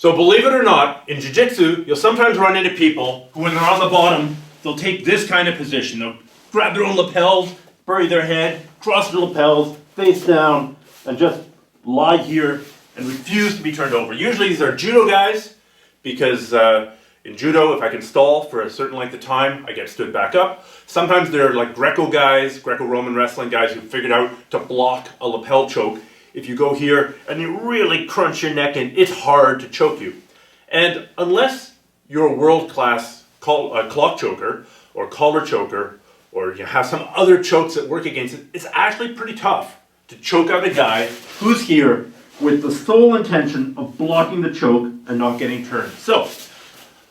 So believe it or not, in Jiu-jitsu, you'll sometimes run into people who, when they're on the bottom, they'll take this kind of position. They'll grab their own lapels, bury their head, cross their lapels, face down, and just lie here and refuse to be turned over. Usually these are Judo guys, because in Judo, if I can stall for a certain length of time, I get stood back up. Sometimes they're like Greco guys, Greco-Roman wrestling guys who figured out to block a lapel choke. If you go here and you really crunch your neck in, it's hard to choke you. And unless you're a world-class clock choker or collar choker, or you have some other chokes that work against it, it's actually pretty tough to choke out a guy who's here with the sole intention of blocking the choke and not getting turned. So,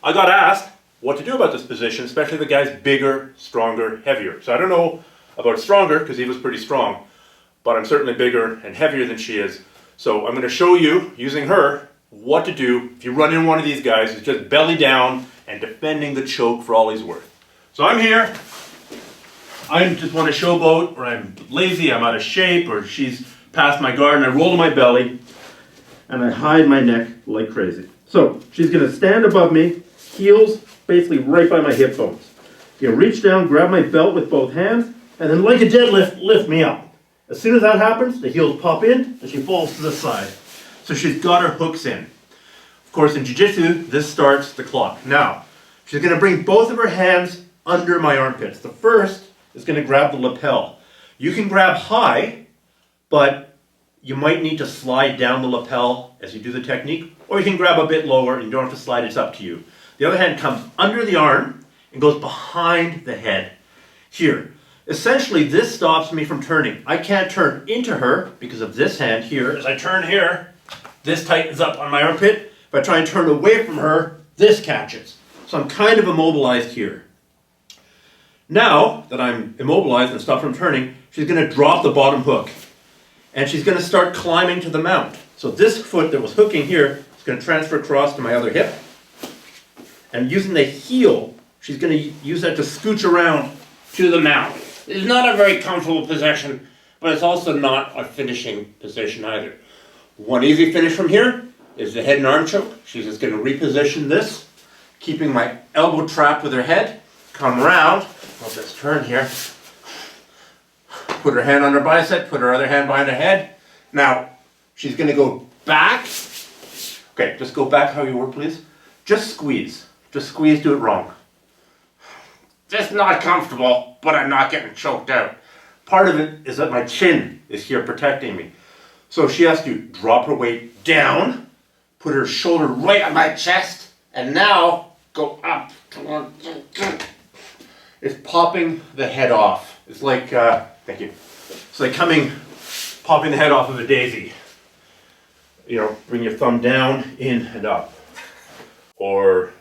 I got asked what to do about this position, especially the guy's bigger, stronger, heavier. So I don't know about stronger, because he was pretty strong, but I'm certainly bigger and heavier than she is. So I'm going to show you, using her, what to do if you run in one of these guys who's just belly down and defending the choke for all he's worth. So I'm here. I just want to showboat, or I'm lazy, I'm out of shape, or she's past my guard, and I roll to my belly, and I hide my neck like crazy. So she's going to stand above me, heels basically right by my hip bones. You reach down, grab my belt with both hands, and then like a deadlift, lift me up. As soon as that happens, the heels pop in, and she falls to the side. So she's got her hooks in. Of course, in Jiu-Jitsu, this starts the clock. Now, she's going to bring both of her hands under my armpits. The first is going to grab the lapel. You can grab high, but you might need to slide down the lapel as you do the technique, or you can grab a bit lower and you don't have to slide, it's up to you. The other hand comes under the arm and goes behind the head. Here. Essentially, this stops me from turning. I can't turn into her because of this hand here. As I turn here, this tightens up on my armpit. If I try and turn away from her, this catches. So I'm kind of immobilized here. Now that I'm immobilized and stopped from turning, she's going to drop the bottom hook. And she's going to start climbing to the mount. So this foot that was hooking here is going to transfer across to my other hip. And using the heel, she's going to use that to scooch around to the mount. It's not a very comfortable position, but it's also not a finishing position either. One easy finish from here is the head and arm choke. She's just going to reposition this, keeping my elbow trapped with her head. Come around. I'll just turn here. Put her hand on her bicep, put her other hand behind her head. Now, she's going to go back. Okay, just go back how you were, please. Just squeeze. Just squeeze, do it wrong. Just not comfortable, but I'm not getting choked out. Part of it is that my chin is here protecting me. So she has to drop her weight down, put her shoulder right on my chest, and now go up. It's popping the head off. It's like, thank you. It's like popping the head off of a daisy. You know, bring your thumb down, in, and up. Or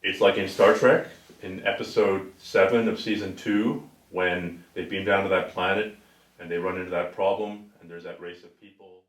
it's like in Star Trek, in episode 7 of season 2, when they beam down to that planet and they run into that problem and there's that race of people.